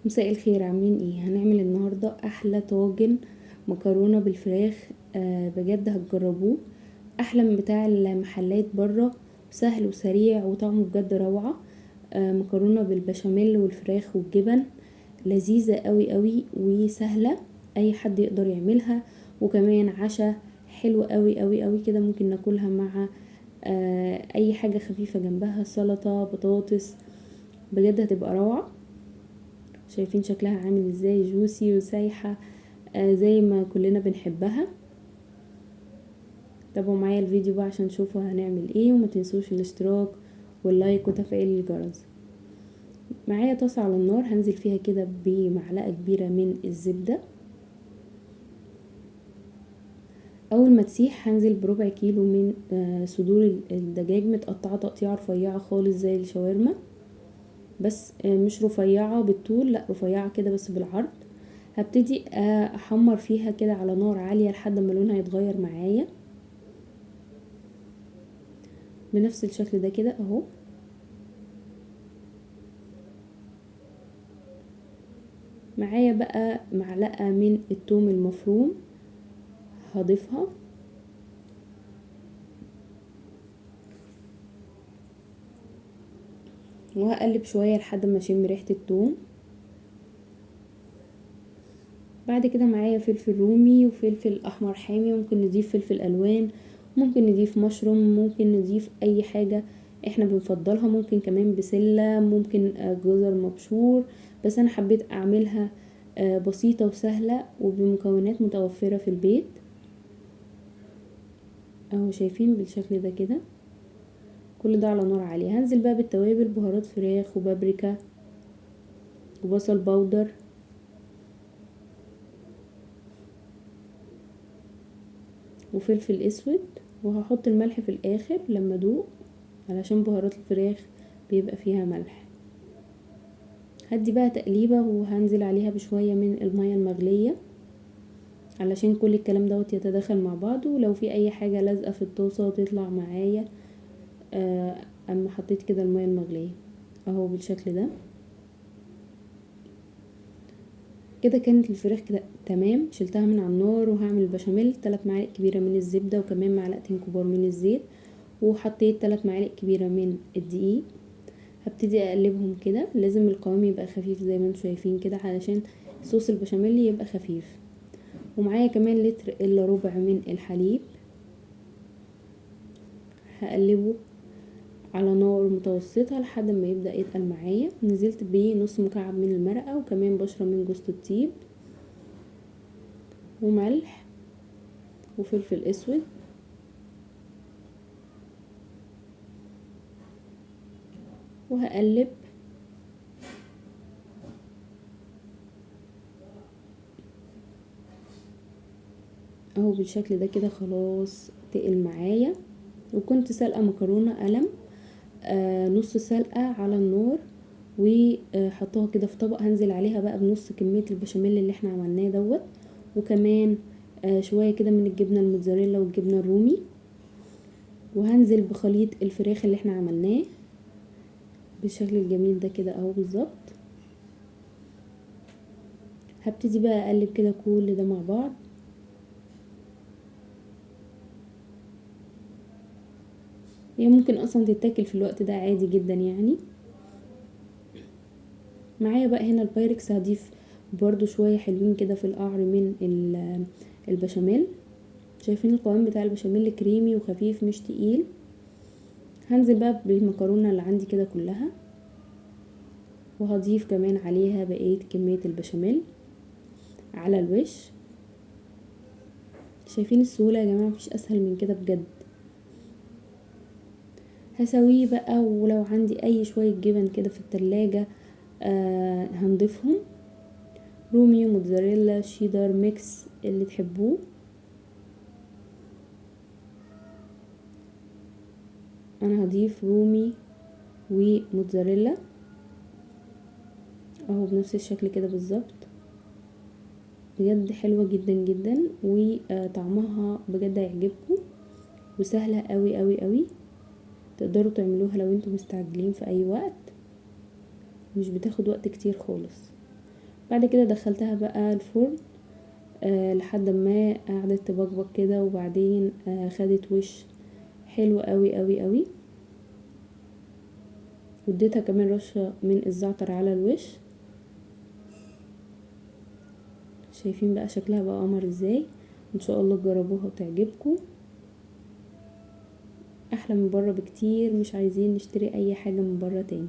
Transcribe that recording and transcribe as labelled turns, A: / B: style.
A: مساء الخير، عاملين ايه؟ هنعمل النهارده احلى طاجن مكرونه بالفراخ. بجد هتجربوه احلى من بتاع المحلات بره. سهل وسريع وطعمه بجد روعه. مكرونه بالبشاميل والفراخ والجبن، لذيذه قوي قوي وسهله، اي حد يقدر يعملها. وكمان عشاء حلو قوي قوي قوي كده، ممكن ناكلها مع اي حاجه خفيفه جنبها، سلطه، بطاطس. بجد هتبقى روعه. شايفين شكلها عامل ازاي؟ جوسي وسايحة، زي ما كلنا بنحبها. تابعوا معايا الفيديو بقى عشان تشوفوا هنعمل ايه، وما تنسوش الاشتراك واللايك وتفعيل الجرس. معايا طاسة على النار، هنزل فيها كده بمعلقة كبيرة من الزبدة. اول ما تسيح هنزل بربع كيلو من صدور الدجاج، متقطعة تقطيعة رفيعة خالص زي الشاورما، بس مش رفيعة بالطول، لا رفيعة كده بس بالعرض. هبتدي احمر فيها كده على نار عالية لحد ما لونها يتغير معايا بنفس الشكل ده كده اهو. معايا بقى معلقة من الثوم المفروم، هضيفها وهقلب شوية لحد ما اشم ريحة الثوم. بعد كده معايا فلفل رومي وفلفل احمر حامي، ممكن نضيف فلفل الوان، ممكن نضيف مشروم، ممكن نضيف اي حاجة احنا بنفضلها، ممكن كمان بسلة، ممكن جزر مبشور. بس انا حبيت اعملها بسيطة وسهلة وبمكونات متوفرة في البيت اهو. شايفين بالشكل ده كده؟ كل ده على نار عالية. هنزل بقى بالتوابل، بهارات فراخ وبابريكا وبصل بودر وفلفل اسود، وهحط الملح في الاخر لما ادوق، علشان بهارات الفراخ بيبقى فيها ملح. هدي بقى تقليبة وهنزل عليها بشوية من المية المغلية علشان كل الكلام دوت يتداخل مع بعضه، ولو في اي حاجة لازقة في الطاسة تطلع معايا. اما حطيت كده المية المغلية اهو بالشكل ده كده. كانت الفراخ كده تمام، شلتها من على النار وهعمل البشاميل. 3 معالق كبيرة من الزبدة وكمان معلقتين كبار من الزيت، وحطيت 3 معالق كبيرة من الدقيق. هبتدي اقلبهم كده، لازم القوام يبقى خفيف زي ما انتم شايفين كده علشان صوص البشاميل يبقى خفيف. ومعايا كمان لتر الا ربع من الحليب، هقلبه على نار متوسطة لحد ما يبدأ يتقل معايا. نزلت بيه نص مكعب من المرقة وكمان بشرة من جوز الطيب وملح وفلفل اسود، وهقلب اهو بالشكل ده كده. خلاص تقل معايا. وكنت سلقة مكرونة قلم نص سلقة على النار، وحطها كده في طبق. هنزل عليها بقى بنص كمية البشاميل اللي احنا عملناه دوت، وكمان شوية كده من الجبنة الموتزاريلا والجبنة الرومي، وهنزل بخليط الفراخ اللي احنا عملناه بالشكل الجميل ده كده اهو بالظبط. هبتدي بقى اقلب كده كل ده مع بعض. هي ممكن اصلا تتاكل في الوقت ده عادي جدا يعني. معايا بقى هنا البايركس، هضيف برضو شوية حلوين كده في القعر من البشاميل. شايفين القوام بتاع البشاميل كريمي وخفيف مش تقيل. هنزل بقى بالمكرونة اللي عندي كده كلها، وهضيف كمان عليها بقية كمية البشاميل على الوش. شايفين السهولة يا جماعة؟ مفيش اسهل من كده بجد. هسويه بقى، ولو عندي اي شوية جبن كده في التلاجة هنضيفهم، رومي، موتزاريلا، شيدر، ميكس اللي تحبوه. انا هضيف رومي وموتزاريلا اهو بنفس الشكل كده بالظبط. بجد حلوة جدا جدا، وطعمها بجد هيعجبكم، وسهلة قوي قوي قوي. تقدروا تعملوها لو انتم مستعجلين في اي وقت، مش بتاخد وقت كتير خالص. بعد كده دخلتها بقى الفرن لحد ما قعدت تبقبق كده، وبعدين خدت وش حلو قوي قوي قوي. واديتها كمان رشة من الزعتر على الوش. شايفين بقى شكلها بقى قمر ازاي. ان شاء الله تجربوها وتعجبكم، احلى من بره بكتير، مش عايزين نشتري اي حاجة من بره تاني.